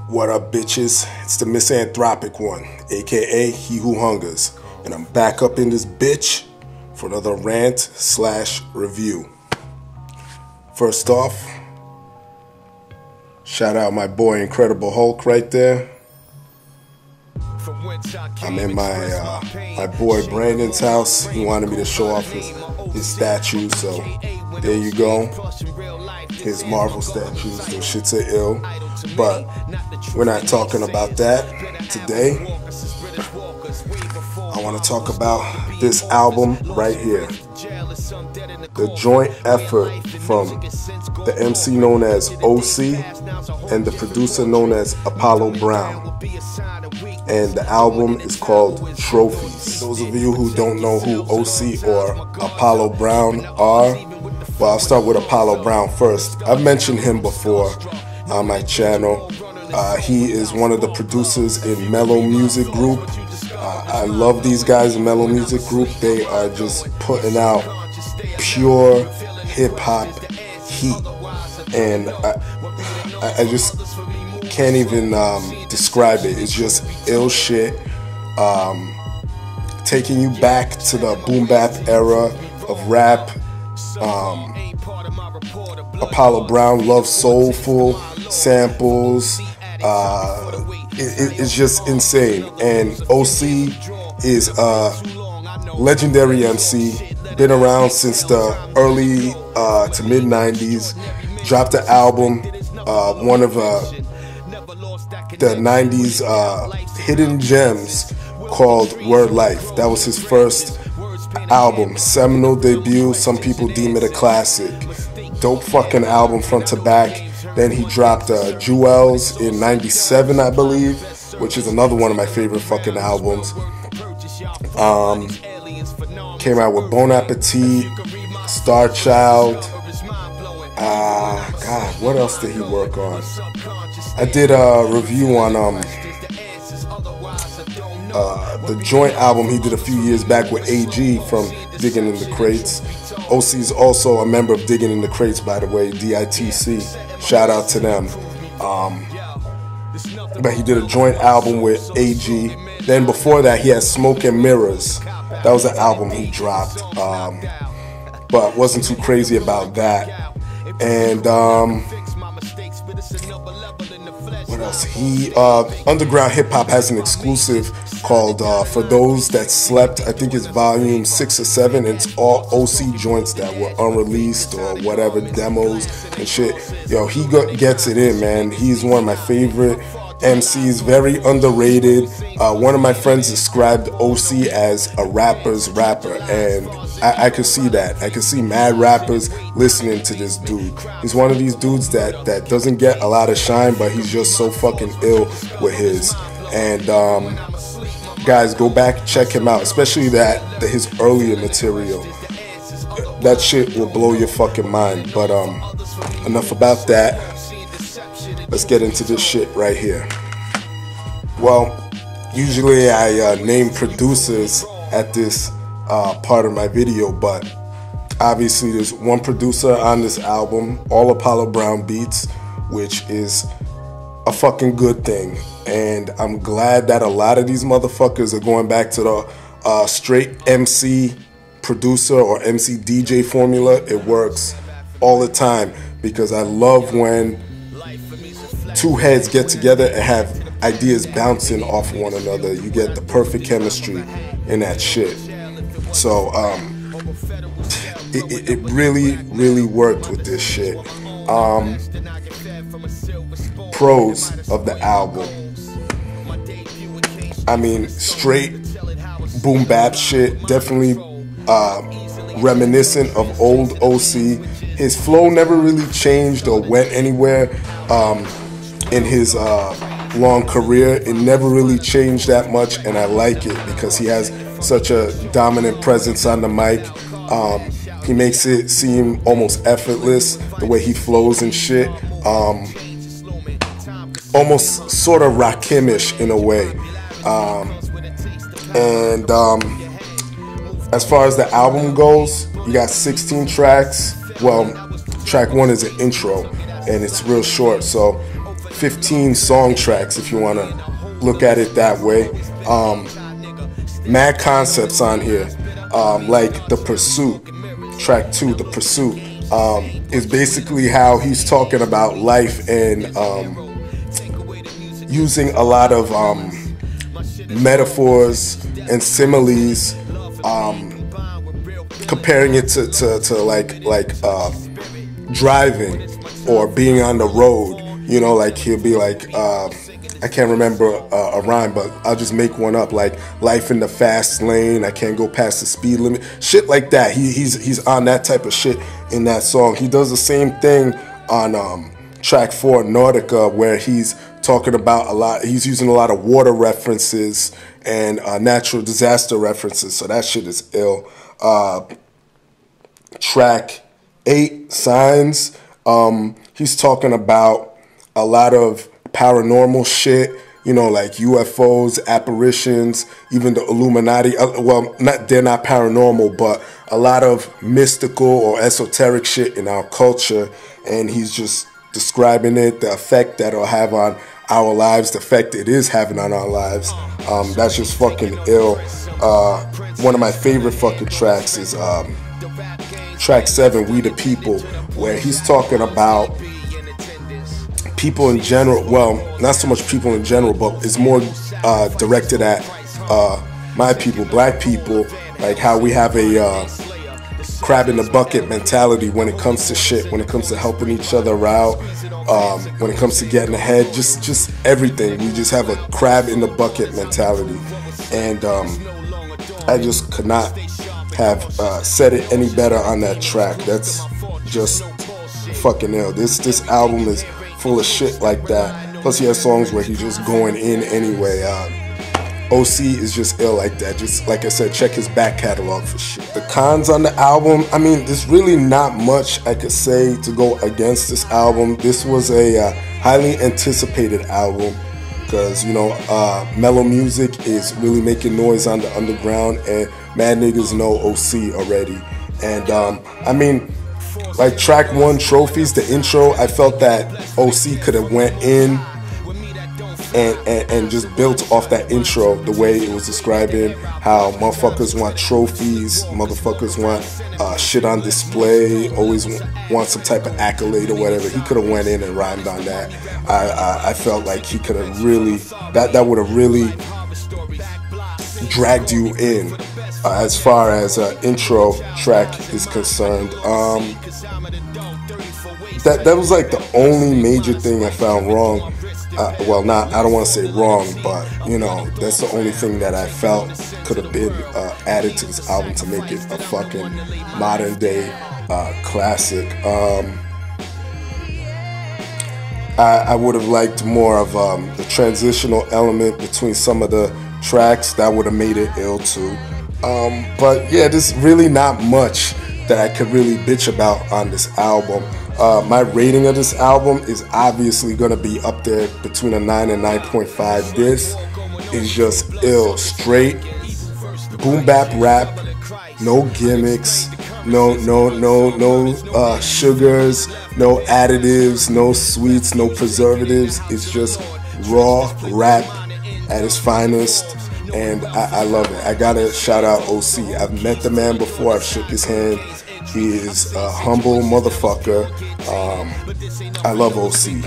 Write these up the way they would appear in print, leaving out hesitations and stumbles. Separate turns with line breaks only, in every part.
What up, bitches? It's the MisanthropikOne, aka He Who Hungers, and I'm back up in this bitch for another rant/review. First off, shout out my boy Incredible Hulk right there. I'm in my boy Brandon's house. He wanted me to show off his statue, so there you go. His Marvel statues, those shits are ill. But we're not talking about that today. I want to talk about this album right here. The joint effort from the MC known as OC and the producer known as Apollo Brown. And the album is called Trophies. Those of you who don't know who OC or Apollo Brown are, well, I'll start with Apollo Brown first. I've mentioned him before on my channel. He is one of the producers in Mellow Music Group. I love these guys in Mellow Music Group. They are just putting out pure hip-hop heat. And I just can't even describe it. It's just ill shit. Taking you back to the boom bap era of rap. Apollo Brown loves soulful samples. It's just insane. And OC is a legendary MC, been around since the early to mid 90s. Dropped an album, one of the 90s hidden gems called Word Life. That was his first album, seminal debut. Some people deem it a classic. Dope fucking album front to back. Then he dropped Jewels in '97, I believe, which is another one of my favorite fucking albums. Came out with Bon Appetit, Star Child. God, what else did he work on? I did a review on the joint album he did a few years back with AG from Digging in the Crates. OC is also a member of Digging in the Crates, by the way, D.I.T.C. Shout out to them. But he did a joint album with AG. Then before that, he had Smoke and Mirrors. That was an album he dropped, but wasn't too crazy about that. And what else? He Underground Hip Hop has an exclusive called For Those That Slept. I think it's volume 6 or 7. And it's all OC joints that were unreleased or whatever, demos and shit. Yo, he gets it in, man. He's one of my favorite MCs, very underrated. One of my friends described OC as a rapper's rapper, and I could see that. I could see mad rappers listening to this dude. He's one of these dudes that doesn't get a lot of shine, but he's just so fucking ill with his. And guys, go back, check him out, especially his earlier material. That shit will blow your fucking mind. But enough about that. Let's get into this shit right here. Well, usually I name producers at this part of my video, but obviously there's one producer on this album, all Apollo Brown beats, which is a fucking good thing. And I'm glad that a lot of these motherfuckers are going back to the straight MC producer or MC DJ formula. It works all the time, because I love when two heads get together and have ideas bouncing off one another. You get the perfect chemistry in that shit. So it really worked with this shit. Pros of the album, I mean, straight boom bap shit, definitely reminiscent of old OC. His flow never really changed or went anywhere in his long career. It never really changed that much, and I like it because he has such a dominant presence on the mic. He makes it seem almost effortless, the way he flows and shit. Almost sort of Rakim-ish in a way. As far as the album goes, you got 16 tracks. Well, track 1 is an intro, and it's real short, so 15 song tracks if you want to look at it that way. Mad concepts on here, like The Pursuit. Track 2, The Pursuit, is basically how he's talking about life and using a lot of metaphors and similes, comparing it to like driving or being on the road. You know, like he'll be like, I can't remember a rhyme, but I'll just make one up, like life in the fast lane, I can't go past the speed limit, shit like that. He's on that type of shit in that song. He does the same thing on track 4, Nautica, where he's talking about he's using a lot of water references and natural disaster references, so that shit is ill. Track 8, Signs, he's talking about a lot of paranormal shit, you know, like UFOs, apparitions, even the Illuminati. Well, they're not paranormal, but a lot of mystical or esoteric shit in our culture, and he's just describing it, the effect that it'll have on our lives, the effect it is having on our lives. That's just fucking ill. One of my favorite fucking tracks is track 7, We the People, where he's talking about people in general. Well, not so much people in general, but it's more directed at my people, black people, like how we have a crab in the bucket mentality when it comes to shit, when it comes to helping each other out, when it comes to getting ahead, just everything. We just have a crab in the bucket mentality, and I just could not have said it any better on that track. That's just fucking ill. This album is full of shit like that. Plus he has songs where he's just going in anyway. OC is just ill like that. Just like I said, check his back catalog for shit. The cons on the album, I mean, there's really not much I could say to go against this album. This was a highly anticipated album because, you know, mellow music is really making noise on the underground, and mad niggas know OC already. And I mean, like track 1, Trophies, the intro, I felt that OC could have went in and just built off that intro, the way it was describing how motherfuckers want trophies, motherfuckers want shit on display, always want some type of accolade or whatever. He could have went in and rhymed on that. I felt like he could have really, that would have really dragged you in. As far as intro track is concerned, that was like the only major thing I found wrong. Well, I don't want to say wrong, but you know, that's the only thing that I felt could have been added to this album to make it a fucking modern day classic. I would have liked more of the transitional element between some of the tracks. That would have made it ill too. But yeah, there's really not much that I could really bitch about on this album. My rating of this album is obviously going to be up there between a 9 and 9.5. This is just ill. Straight boom bap rap, no gimmicks, no sugars, no additives, no sweets, no preservatives. It's just raw rap at its finest. And I love it. I gotta shout out OC. I've met the man before. I've shook his hand. He is a humble motherfucker. I love OC.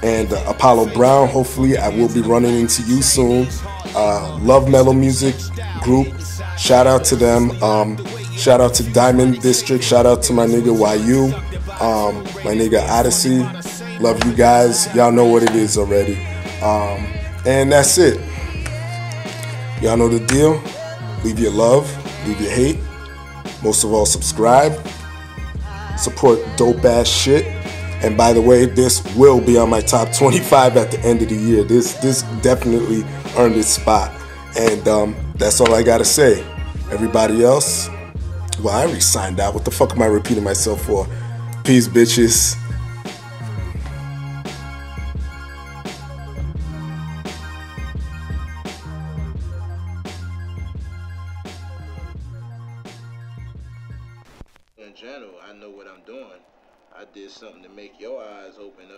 And Apollo Brown, hopefully I will be running into you soon. Love Mellow Music Group. Shout out to them. Shout out to Diamond District. Shout out to my nigga YU. My nigga Odyssey. Love you guys. Y'all know what it is already. And that's it. Y'all know the deal. Leave your love, leave your hate. Most of all, subscribe. Support dope ass shit. And by the way, this will be on my top 25 at the end of the year. This definitely earned its spot. And that's all I gotta say. Everybody else, well, I already signed out. What the fuck am I repeating myself for? Peace, bitches.
In general, I know what I'm doing. I did something to make your eyes open up.